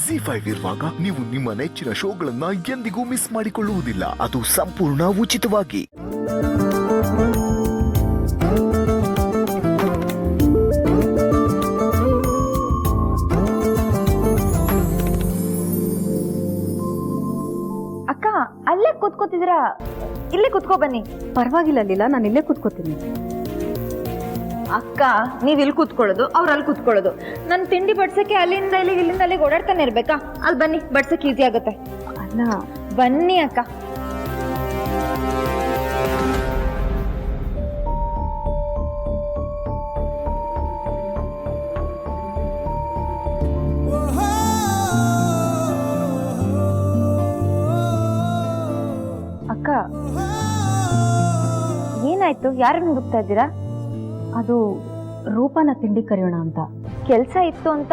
ಜಿ5 ಇರುವಾಗ ನೀವು ನಿಮ್ಮ ನೆಚ್ಚಿನ ಶೋಗಳನ್ನ ಎಂದಿಗೂ ಮಿಸ್ ಮಾಡಿಕೊಳ್ಳುವುದಿಲ್ಲ. ಅದು ಸಂಪೂರ್ಣ ಉಚಿತವಾಗಿ. ಅಕ್ಕ, ಅಲ್ಲೇ ಕೂತ್ಕೋತಿದ್ದೀರಾ? ಇಲ್ಲೇ ಕೂತ್ಕೋ ಬನ್ನಿ. ಪರವಾಗಿಲ್ಲ ಲೀಲಾ, ನಾನು ಇಲ್ಲೇ ಕೂತ್ಕೋತೀನಿ. ಅಕ್ಕ, ನೀವ್ ಇಲ್ಲಿ ಕೂತ್ಕೊಳ್ಳೋದು, ಅವ್ರು ಅಲ್ಲಿ ಕೂತ್ಕೊಳ್ಳೋದು. ನನ್ ತಿಂಡಿ ಬಡ್ಸಕ್ಕೆ ಅಲ್ಲಿಂದ ಇಲ್ಲಿಂದ ಅಲ್ಲಿಗೆ ಓಡಾಡ್ತಾನೆ ಇರ್ಬೇಕಾ? ಅಲ್ಲಿ ಬನ್ನಿ, ಬಡ್ಸಕ್ಕೆ ಈಸಿ ಆಗುತ್ತೆ. ಅಲ್ಲ, ಬನ್ನಿ ಅಕ್ಕ. ಅಕ್ಕ, ಏನಾಯ್ತು? ಯಾರನ್ನು ಹುಡುಕ್ತಾ ಇದ್ದೀರಾ? ಅದು ರೂಪನ ತಿಂಡಿ ಕರೆಯೋಣ ಅಂತ. ಕೆಲಸ ಇತ್ತು ಅಂತ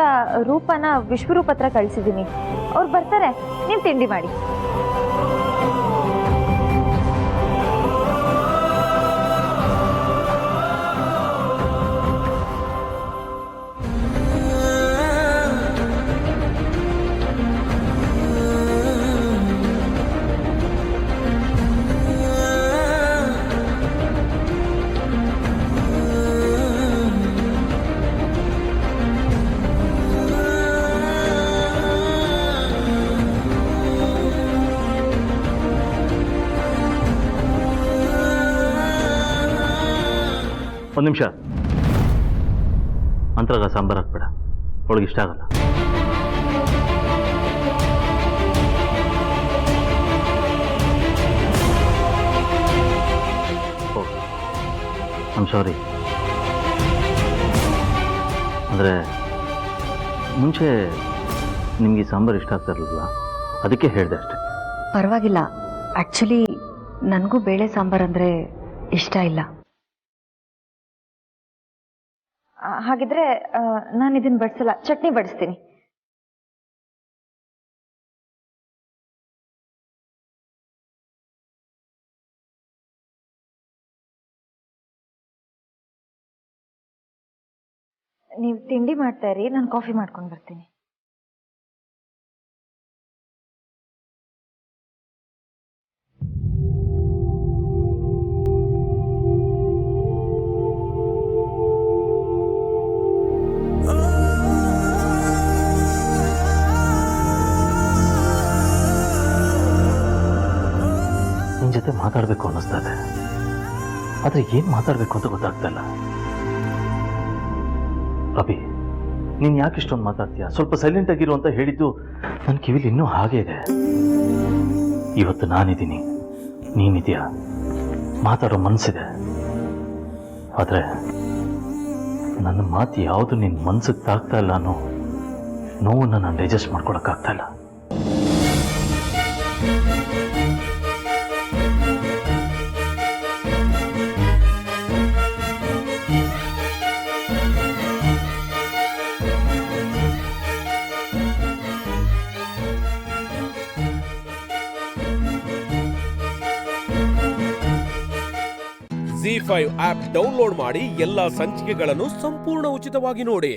ರೂಪನ ವಿಶ್ವರೂಪ ಹತ್ರ ಕಳಿಸಿದ್ದೀನಿ. ಅವ್ರು ಬರ್ತಾರೆ, ನೀವು ತಿಂಡಿ ಮಾಡಿ. ಒಂದು ನಿಮಿಷ. ಅಂತರಾಗ ಸಾಂಬಾರು ಹಾಕ್ಬೇಡ, ಅವಳಿಗೆ ಇಷ್ಟ ಆಗಲ್ಲ. I'm sorry. ಅಂದರೆ ಮುಂಚೆ ನಿಮಗೆ ಸಾಂಬಾರು ಇಷ್ಟ ಆಗ್ತಾ ಇರಲಿಲ್ಲ, ಅದಕ್ಕೆ ಹೇಳಿದೆ ಅಷ್ಟೆ. ಪರವಾಗಿಲ್ಲ. ಆ್ಯಕ್ಚುಲಿ ನನಗೂ ಬೇಳೆ ಸಾಂಬಾರು ಅಂದರೆ ಇಷ್ಟ ಇಲ್ಲ. ಹಾಗಿದ್ರೆ ನಾನು ಇದನ್ನ ಬಡಿಸಲ್ಲ, ಚಟ್ನಿ ಬಡಿಸ್ತೀನಿ. ನೀವು ತಿಂಡಿ ಮಾಡ್ತಾ ಇರಿ, ನಾನು ಕಾಫಿ ಮಾಡ್ಕೊಂಡು ಬರ್ತೀನಿ. ಜೊತೆ ಮಾತಾಡಬೇಕು ಅನ್ನಿಸ್ತಾ ಇದೆ, ಆದರೆ ಏನು ಮಾತಾಡಬೇಕು ಅಂತ ಗೊತ್ತಾಗ್ತಾ ಇಲ್ಲ. ಅಭಿ, ನೀನು ಯಾಕೆ ಇಷ್ಟೊಂದು ಮಾತಾಡ್ತೀಯ? ಸ್ವಲ್ಪ ಸೈಲೆಂಟ್ ಆಗಿರು ಅಂತ ಹೇಳಿದ್ದು ನನ್ನ ಕಿವಿಲಿ ಇನ್ನೂ ಹಾಗೆ ಇದೆ. ಇವತ್ತು ನಾನಿದ್ದೀನಿ, ನೀನಿದೆಯಾ, ಮಾತಾಡೋ ಮನಸ್ಸಿದೆ. ಆದರೆ ನನ್ನ ಮಾತು ಯಾವುದು ನಿನ್ನ ಮನಸ್ಸಿಗೆ ತಾಗ್ತಾ ಇಲ್ಲ ಅನ್ನೋ ನೋವನ್ನು ನಾನು ಡೈಜೆಸ್ಟ್ ಮಾಡ್ಕೊಳಕ್ಕಾಗ್ತಾ ಇಲ್ಲ. ಜಿ5 ಆಪ್ ಡೌನ್ಲೋಡ್ ಮಾಡಿ ಎಲ್ಲಾ ಸಂಚಿಕೆಗಳನ್ನು ಸಂಪೂರ್ಣ ಉಚಿತವಾಗಿ ನೋಡಿ.